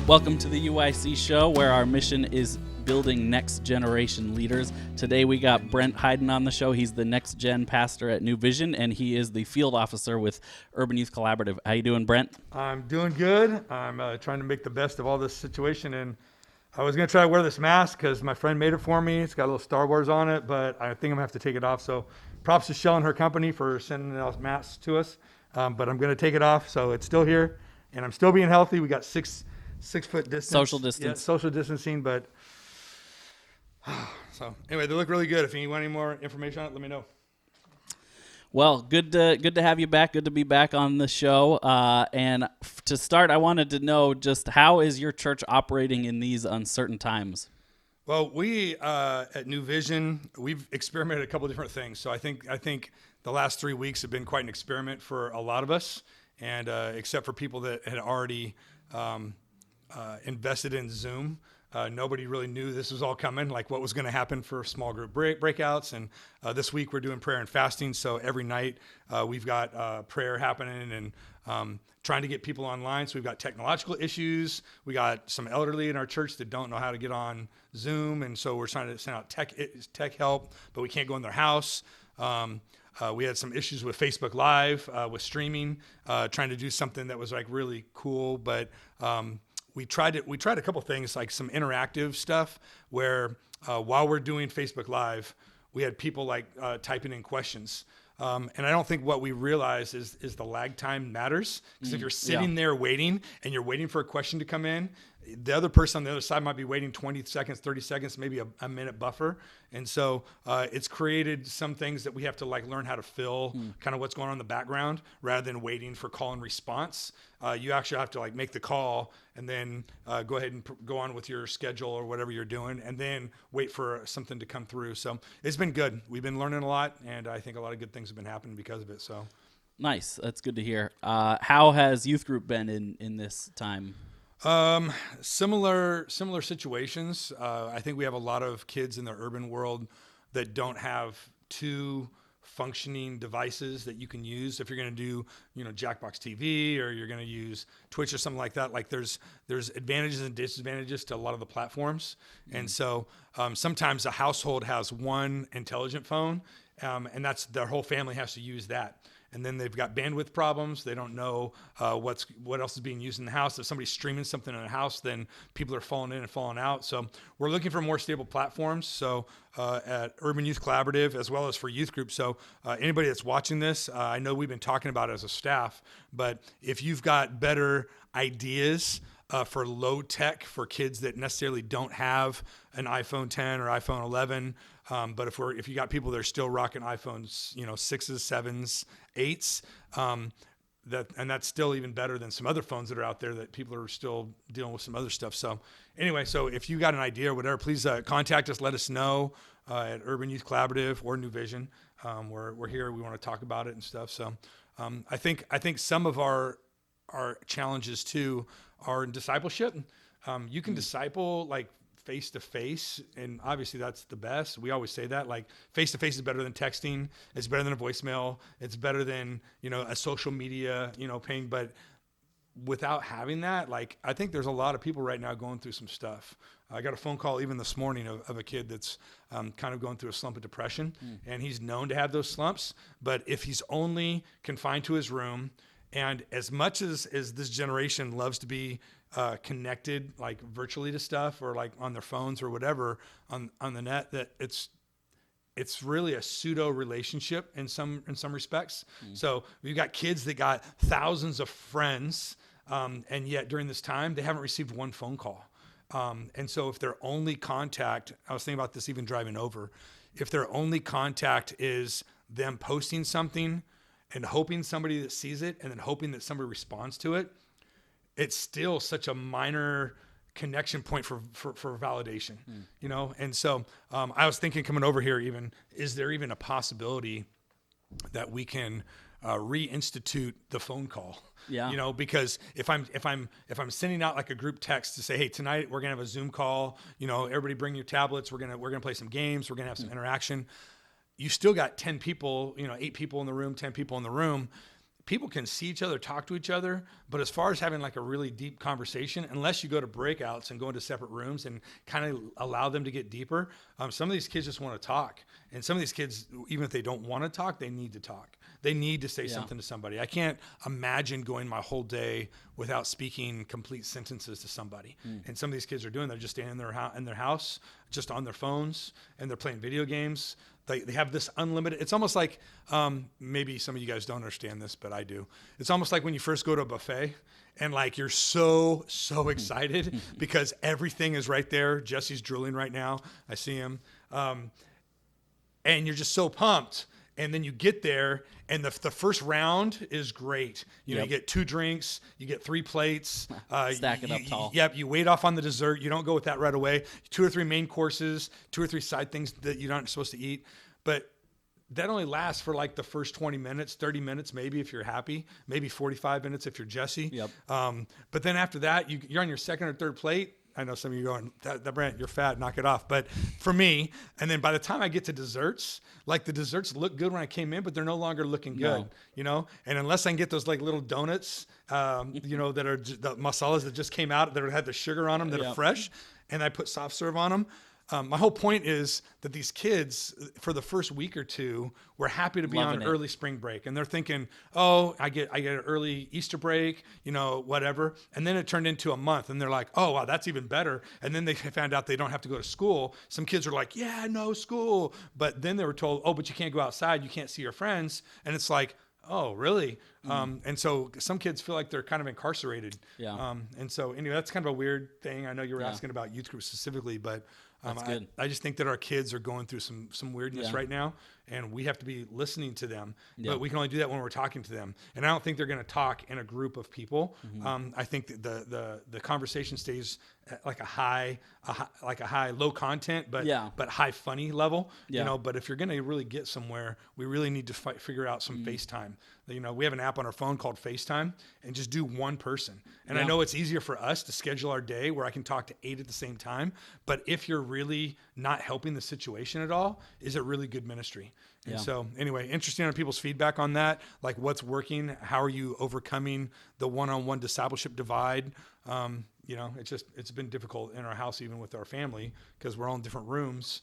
Welcome to the UYC Show, where our mission is building next generation leaders. Today we got Brent Hayden on the show. He's the next gen pastor at New Vision, and he is the field officer with Urban Youth Collaborative. How you doing, Brent? I'm doing good. I'm trying to make the best of all this situation, and I was going to try to wear this mask because my friend made it for me. It's got a little Star Wars on it, but I think I'm going to have to take it off. So props to Shell and her company for sending out masks to us, but I'm going to take it off. So it's still here, and I'm still being healthy. We got six foot distance. Social distance. Yeah, social distancing, but so anyway, they look really good. If you want any more information on it, let me know. Well, good to have you back. Good to be back on the show. And to start, I wanted to know just how is your church operating in these uncertain times? Well, we at New Vision, we've experimented a couple of different things. So I think the last 3 weeks have been quite an experiment for a lot of us, and except for people that had already invested in Zoom. Nobody really knew this was all coming, like what was going to happen for small group breakouts. And this week we're doing prayer and fasting. So every night we've got prayer happening and trying to get people online. So we've got technological issues. We got some elderly in our church that don't know how to get on Zoom. And so we're trying to send out tech help, but we can't go in their house. We had some issues with Facebook Live, with streaming, trying to do something that was like really cool, but we tried a couple things, like some interactive stuff where while we're doing Facebook Live, we had people like typing in questions. And I don't think what we realize is the lag time matters. Because if you're sitting there waiting and you're waiting for a question to come in, the other person on the other side might be waiting 20 seconds, 30 seconds, maybe a minute buffer. And so it's created some things that we have to like learn how to fill kind of what's going on in the background rather than waiting for call and response. You actually have to like make the call and then go ahead and go on with your schedule or whatever you're doing and then wait for something to come through. So it's been good. We've been learning a lot, and I think a lot of good things have been happening because of it. So Nice. That's good to hear. How has youth group been in this time? Similar situations. I think we have a lot of kids in the urban world that don't have two functioning devices that you can use if you're going to do, Jackbox TV or you're going to use Twitch or something like that. Like there's advantages and disadvantages to a lot of the platforms. And so, sometimes a household has one intelligent phone, and that's their whole family has to use that. And then they've got bandwidth problems. They don't know what else is being used in the house. If somebody's streaming something in the house, then people are falling in and falling out. So we're looking for more stable platforms. So at Urban Youth Collaborative, as well as for youth groups. So anybody that's watching this, I know we've been talking about it as a staff, but if you've got better ideas for low tech for kids that necessarily don't have an iPhone 10 or iPhone 11, but if you got people that are still rocking iPhones, 6s, 7s, 8s, that's still even better than some other phones that are out there that people are still dealing with some other stuff. So anyway, so if you got an idea or whatever, please contact us. Let us know at Urban Youth Collaborative or New Vision. We're here. We want to talk about it and stuff. So I think some of our challenges too are in discipleship. You can disciple like face to face, and obviously that's the best. We always say that, like face to face is better than texting. It's better than a voicemail. It's better than a social media ping. But without having that, like I think there's a lot of people right now going through some stuff. I got a phone call even this morning of a kid that's kind of going through a slump of depression, and he's known to have those slumps. But if he's only confined to his room, and as much as this generation loves to be connected like virtually to stuff or like on their phones or whatever on the net, that it's really a pseudo relationship in some respects. So we've got kids that got thousands of friends, and yet during this time they haven't received one phone call. And so if their only contact, I was thinking about this even driving over, if their only contact is them posting something and hoping somebody that sees it and then hoping that somebody responds to it, it's still such a minor connection point for validation, And so I was thinking coming over here, even, is there even a possibility that we can reinstitute the phone call? Yeah. Because if I'm sending out like a group text to say, hey, tonight we're gonna have a Zoom call, everybody bring your tablets, we're gonna play some games, we're gonna have some interaction. You still got 10 people, 8 people in the room, 10 people in the room. people can see each other, talk to each other, but as far as having like a really deep conversation, unless you go to breakouts and go into separate rooms and kind of allow them to get deeper, some of these kids just want to talk. And some of these kids, even if they don't want to talk, they need to talk. They need to say something to somebody. I can't imagine going my whole day without speaking complete sentences to somebody. And some of these kids are doing, they're just standing in their house, just on their phones, and they're playing video games. They have this unlimited, it's almost like, maybe some of you guys don't understand this, but I do. It's almost like when you first go to a buffet and like you're so excited because everything is right there. Jesse's drooling right now. I see him. And you're just so pumped. And then you get there, and the first round is great. You know, you get 2 drinks, you get 3 plates. Stack it up tall. Yep, you wait off on the dessert. You don't go with that right away. 2 or 3 main courses, 2 or 3 side things that you're not supposed to eat. But that only lasts for like the first 20 minutes, 30 minutes maybe if you're happy, maybe 45 minutes if you're Jesse. Yep. But then after that, you're on your second or third plate. I know some of you going, that Brent, you're fat, knock it off. But for me, and then by the time I get to desserts, like the desserts look good when I came in, but they're no longer looking good, you know? And unless I can get those like little donuts, you know, that are the masalas that just came out, that had the sugar on them, that are fresh, and I put soft serve on them. My whole point is that these kids, for the first week or two, were happy to be on early spring break, and they're thinking, "Oh, I get an early Easter break, you know, whatever." And then it turned into a month, and they're like, "Oh, wow, that's even better." And then they found out they don't have to go to school. Some kids are like, "Yeah, no school," but then they were told, "Oh, but you can't go outside, you can't see your friends," and it's like, oh, really? And so some kids feel like they're kind of incarcerated. Yeah. And so anyway, that's kind of a weird thing. I know you were asking about youth groups specifically, but I just think that our kids are going through some weirdness right now, and we have to be listening to them. But we can only do that when we're talking to them. And I don't think they're going to talk in a group of people. I think that the conversation stays at like a high, low content, but high funny level. You know, but if you're going to really get somewhere, we really need to figure out some FaceTime. You know, we have an app on our phone called FaceTime, and just do one person. And I know it's easier for us to schedule our day where I can talk to 8 at the same time. But if you're really not helping the situation at all, is it really good ministry? And so anyway, interesting on people's feedback on that, like what's working, how are you overcoming the one-on-one discipleship divide? You know, it's been difficult in our house, even with our family, because we're all in different rooms.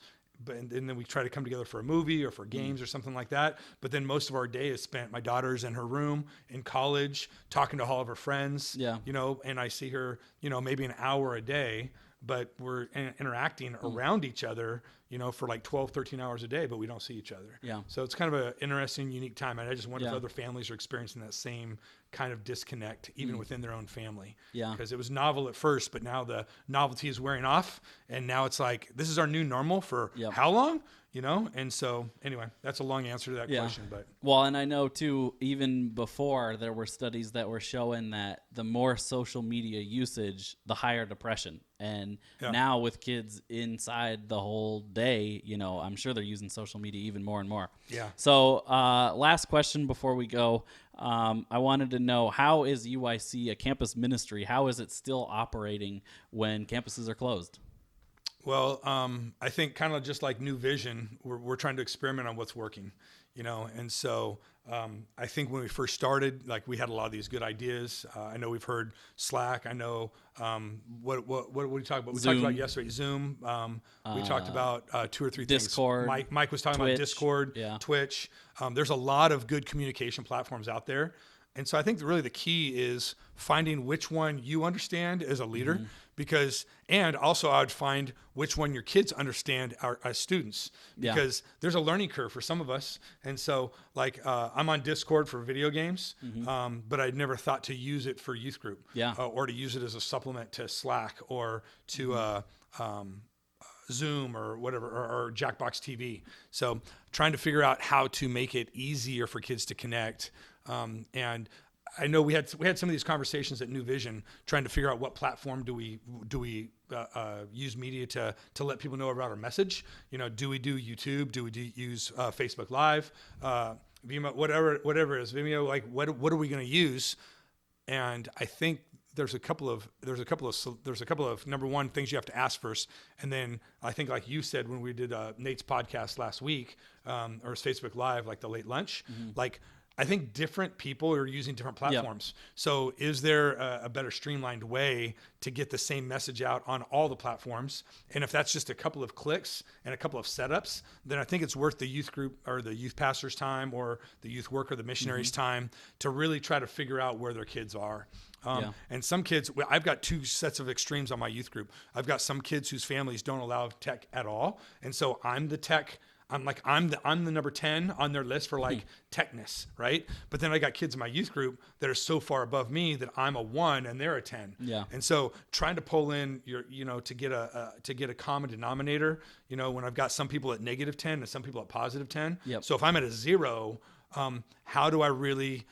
And then we try to come together for a movie or for games or something like that. But then most of our day is spent, my daughter's in her room in college, talking to all of her friends, you know, and I see her, you know, maybe an hour a day, but we're interacting around each other, you know, for like 12, 13 hours a day, but we don't see each other. So it's kind of an interesting, unique time. And I just wonder if other families are experiencing that same kind of disconnect, even within their own family. Because it was novel at first, but now the novelty is wearing off. And now it's like, this is our new normal for how long? You know? And so anyway, that's a long answer to that question. But well, and I know too, even before there were studies that were showing that the more social media usage, the higher depression. And now with kids inside the whole day, you know, I'm sure they're using social media even more and more. So last question before we go. I wanted to know, how is UYC a campus ministry? How is it still operating when campuses are closed? Well, I think kind of just like New Vision, we're trying to experiment on what's working, you know, and so I think when we first started, like we had a lot of these good ideas. I know we've heard Slack. I know what we talked about. We talked about yesterday Zoom. We talked about 2 or 3 Discord, things. Mike was talking Twitch, about Discord, Twitch. There's a lot of good communication platforms out there. And so I think really the key is finding which one you understand as a leader, and also I would find which one your kids understand as students, because there's a learning curve for some of us. And so like I'm on Discord for video games, but I'd never thought to use it for youth group or to use it as a supplement to Slack or to Zoom or whatever, or Jackbox TV. So trying to figure out how to make it easier for kids to connect. And I know we had some of these conversations at New Vision, trying to figure out what platform do we use media to let people know about our message. You know, do we do YouTube? Do we use Facebook Live, Vimeo, whatever it is, Vimeo? Like, what are we going to use? And I think there's a couple of number one things you have to ask first, and then I think like you said when we did Nate's podcast last week, or his Facebook Live, like the late lunch, like I think different people are using different platforms. So is there a better streamlined way to get the same message out on all the platforms? And if that's just a couple of clicks and a couple of setups, then I think it's worth the youth group or the youth pastor's time or the youth worker, the missionary's time to really try to figure out where their kids are. And some kids, I've got two sets of extremes on my youth group. I've got some kids whose families don't allow tech at all. And so I'm the tech. I'm the number 10 on their list for like techness, right? But then I got kids in my youth group that are so far above me that I'm a 1 and they're a 10. Yeah. And so trying to pull in to get a common denominator, when I've got some people at -10 and some people at +10. Yep. So if I'm at a 0, how do I really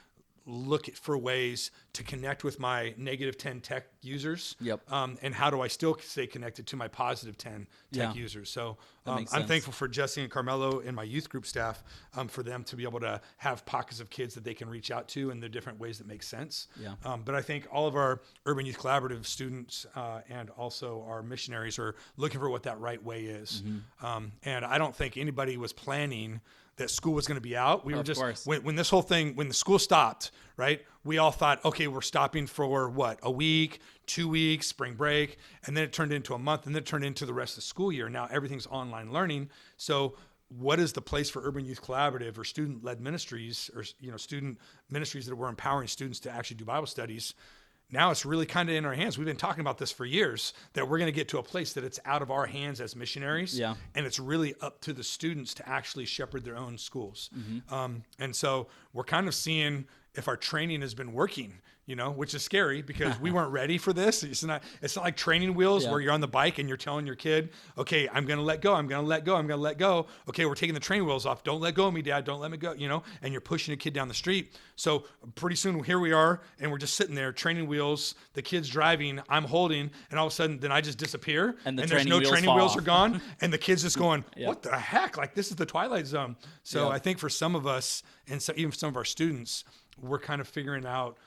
look for ways to connect with my -10 tech users? Yep. And how do I still stay connected to my +10 tech users? So I'm thankful for Jesse and Carmelo and my youth group staff for them to be able to have pockets of kids that they can reach out to in the different ways that make sense. Yeah. But I think all of our Urban Youth Collaborative students and also our missionaries are looking for what that right way is. And I don't think anybody was planning that school was going to be out. We were just, when this whole thing, when the school stopped, right, we all thought, okay, we're stopping for what, a week, 2 weeks, spring break, and then it turned into a month, and then it turned into the rest of the school year. Now everything's online learning. So what is the place for Urban Youth Collaborative or student-led ministries or student ministries that were empowering students to actually do Bible studies? Now it's really kind of in our hands. We've been talking about this for years, that we're going to get to a place that it's out of our hands as missionaries. Yeah. And it's really up to the students to actually shepherd their own schools. And so we're kind of seeing if our training has been working, which is scary because we weren't ready for this. It's not like training wheels where you're on the bike and you're telling your kid, okay, I'm going to let go. I'm going to let go. I'm going to let go. Okay, we're taking the training wheels off. Don't let go of me, Dad. Don't let me go, and you're pushing a kid down the street. So pretty soon here we are and we're just sitting there, training wheels, the kid's driving, I'm holding, and all of a sudden then I just disappear and there's no training wheels are gone and the kid's just going, what the heck? Like this is the Twilight Zone. So I think for some of us and even some of our students, we're kind of figuring out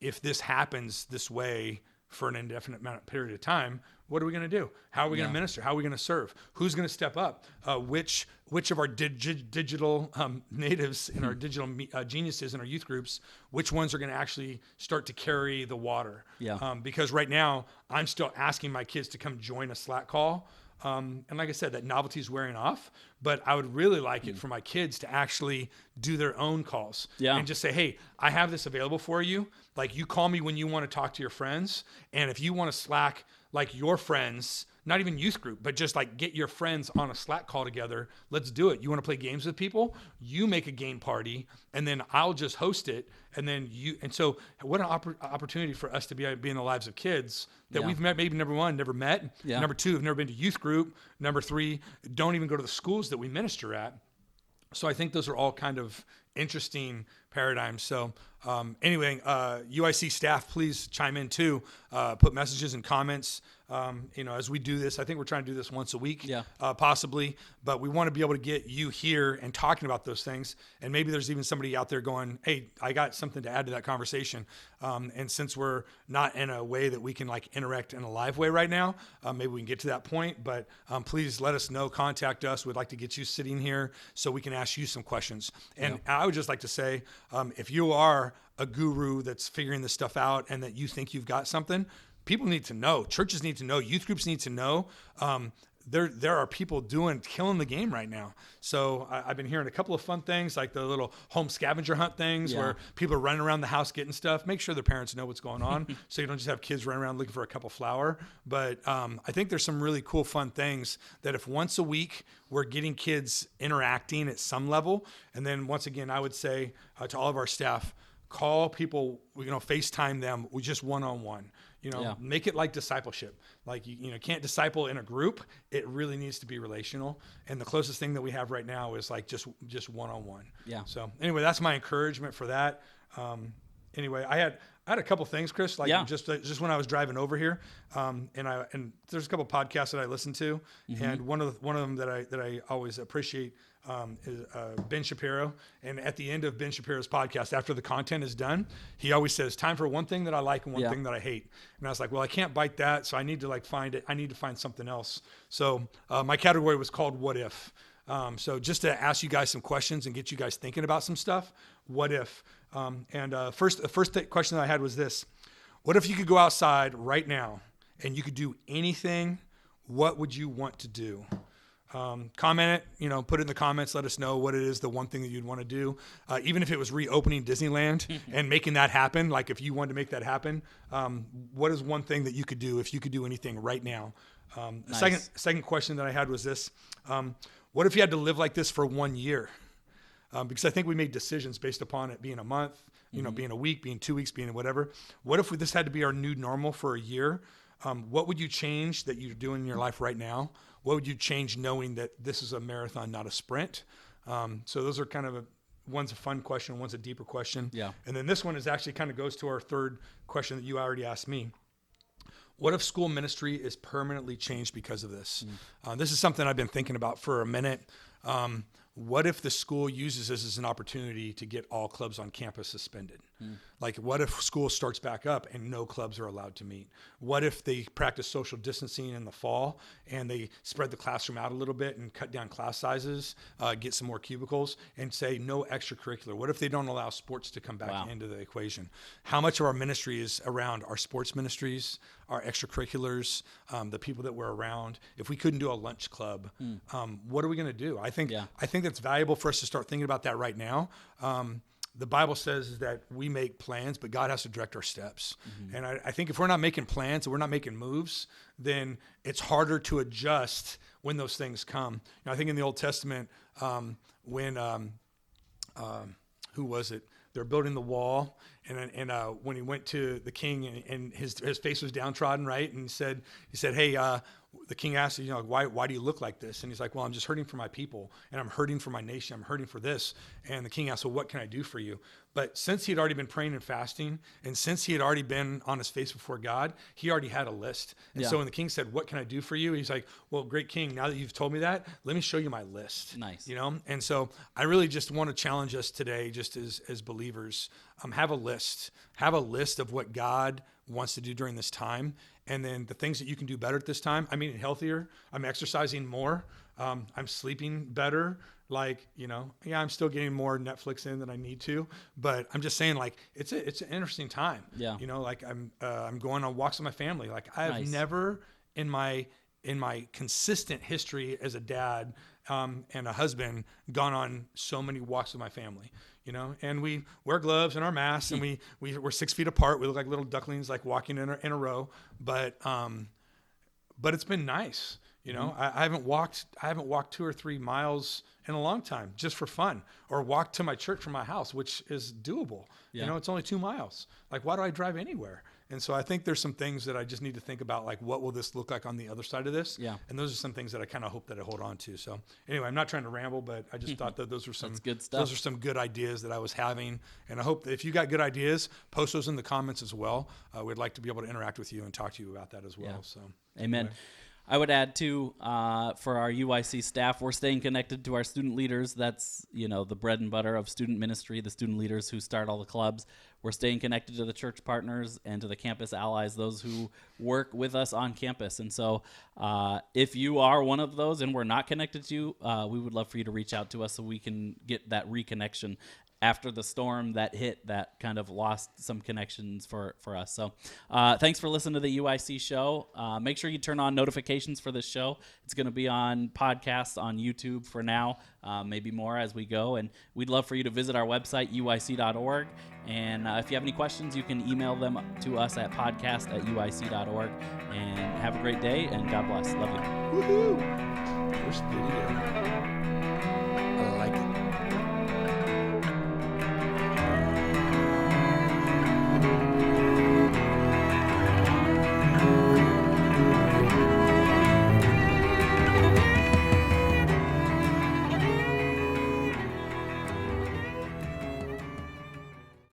if this happens this way for an indefinite period of time, what are we going to do? How are we going to minister? How are we going to serve? Who's going to step up? Which of our digital natives and our digital geniuses in our youth groups, which ones are going to actually start to carry the water? Because right now, I'm still asking my kids to come join a Slack call. And like I said, that novelty is wearing off, but I would really like it for my kids to actually do their own calls and just say, hey, I have this available for you. Like you call me when you want to talk to your friends. And if you want to Slack like your friends, not even youth group, but just like get your friends on a Slack call together. Let's do it. You want to play games with people? You make a game party and then I'll just host it. And so what an opportunity for us to be in the lives of kids that we've met, maybe number 1, never met. Number 2, have never been to youth group. Number 3, don't even go to the schools that we minister at. So I think those are all kind of interesting paradigms. So anyway, UIC staff, please chime in too. Put messages and comments. As we do this, I think we're trying to do this once a week, possibly, but we want to be able to get you here and talking about those things. And maybe there's even somebody out there going, hey, I got something to add to that conversation. And since we're not in a way that we can like interact in a live way right now, maybe we can get to that point, but please let us know, contact us. We'd like to get you sitting here so we can ask you some questions. And I would just like to say, if you are a guru that's figuring this stuff out and that you think you've got something, people need to know. Churches need to know. Youth groups need to know. There are people killing the game right now. So I've been hearing a couple of fun things like the little home scavenger hunt things where people are running around the house getting stuff. Make sure their parents know what's going on so you don't just have kids running around looking for a cup of flour. But I think there's some really cool, fun things that if once a week we're getting kids interacting at some level. And then once again, I would say to all of our staff, call people, FaceTime them with just one-on-one. Make it like discipleship. Like you can't disciple in a group. It really needs to be relational. And the closest thing that we have right now is like just one-on-one. Yeah. So anyway, that's my encouragement for that. Anyway, I had a couple things, Chris, just when I was driving over here. And there's a couple podcasts that I listen to. And one of them that I always appreciate is Ben Shapiro. And at the end of Ben Shapiro's podcast, after the content is done, he always says, time for one thing that I like and one thing that I hate. And I was like, well, I can't bite that. So I need to find it. I need to find something else. So my category was called What If? So just to ask you guys some questions and get you guys thinking about some stuff. What if? The first question that I had was this: what if you could go outside right now and you could do anything? What would you want to do? Comment it, put it in the comments. Let us know what it is, the one thing that you'd want to do. Even if it was reopening Disneyland and making that happen, like if you wanted to make that happen, what is one thing that you could do if you could do anything right now? Nice. Second question that I had was this: what if you had to live like this for 1 year? Because I think we made decisions based upon it being a month, being a week, being 2 weeks, being whatever. What if this had to be our new normal for a year? What would you change that you're doing in your life right now? What would you change knowing that this is a marathon, not a sprint? So those are kind of one's a fun question, one's a deeper question. Yeah. And then this one is actually kind of goes to our third question that you already asked me. What if school ministry is permanently changed because of this? This is something I've been thinking about for a minute. What if the school uses this as an opportunity to get all clubs on campus suspended? Like, what if school starts back up and no clubs are allowed to meet? What if they practice social distancing in the fall and they spread the classroom out a little bit and cut down class sizes, get some more cubicles, and say no extracurricular? What if they don't allow sports to come back into the equation? How much of our ministry is around our sports ministries, our extracurriculars, the people that we're around? If we couldn't do a lunch club, what are we going to do? I think that's valuable for us to start thinking about that right now. The Bible says that we make plans, but God has to direct our steps. And I think if we're not making plans and we're not making moves, then it's harder to adjust when those things come. I think in the Old Testament, when who was it? They're building the wall, and when he went to the king and his face was downtrodden, right? And he said, hey, the king asked, why do you look like this? And he's like, well, I'm just hurting for my people, and I'm hurting for my nation. I'm hurting for this. And the king asked, well, what can I do for you? But since he had already been praying and fasting, and since he had already been on his face before God, he already had a list. And so when the king said, what can I do for you? He's like, well, great king, now that you've told me that, let me show you my list. Nice. And so I really just want to challenge us today, just as believers, have a list. Have a list of what God wants to do during this time. And then the things that you can do better at this time. I'm eating healthier. I'm exercising more. I'm sleeping better. I'm still getting more Netflix in than I need to, but I'm just saying, it's an interesting time. Yeah. I'm going on walks with my family. I've never in my consistent history as a dad and a husband gone on so many walks with my family. And we wear gloves and our masks, and we're 6 feet apart. We look like little ducklings, walking in a row. But it's been nice. I haven't walked 2 or 3 miles in a long time just for fun, or walked to my church from my house, which is doable. Yeah. It's only 2 miles. Why do I drive anywhere? And so I think there's some things that I just need to think about, what will this look like on the other side of this? Yeah. And those are some things that I kind of hope that I hold on to. So anyway, I'm not trying to ramble, but I just thought that those were some good stuff. Those are some good ideas that I was having. And I hope that if you got good ideas, post those in the comments as well. We'd like to be able to interact with you and talk to you about that as well. Yeah. So Amen. Anyway. I would add too, for our UYC staff, we're staying connected to our student leaders. That's, the bread and butter of student ministry, the student leaders who start all the clubs. We're staying connected to the church partners and to the campus allies, those who work with us on campus. And so if you are one of those and we're not connected to you, we would love for you to reach out to us so we can get that reconnection. After the storm that hit, that kind of lost some connections for us. So thanks for listening to the UYC show. Make sure you turn on notifications for this show. It's going to be on podcasts on YouTube for now, maybe more as we go. And we'd love for you to visit our website, uyc.org. And if you have any questions, you can email them to us at podcast@uyc.org. And have a great day, and God bless. Love you. Woohoo! First video.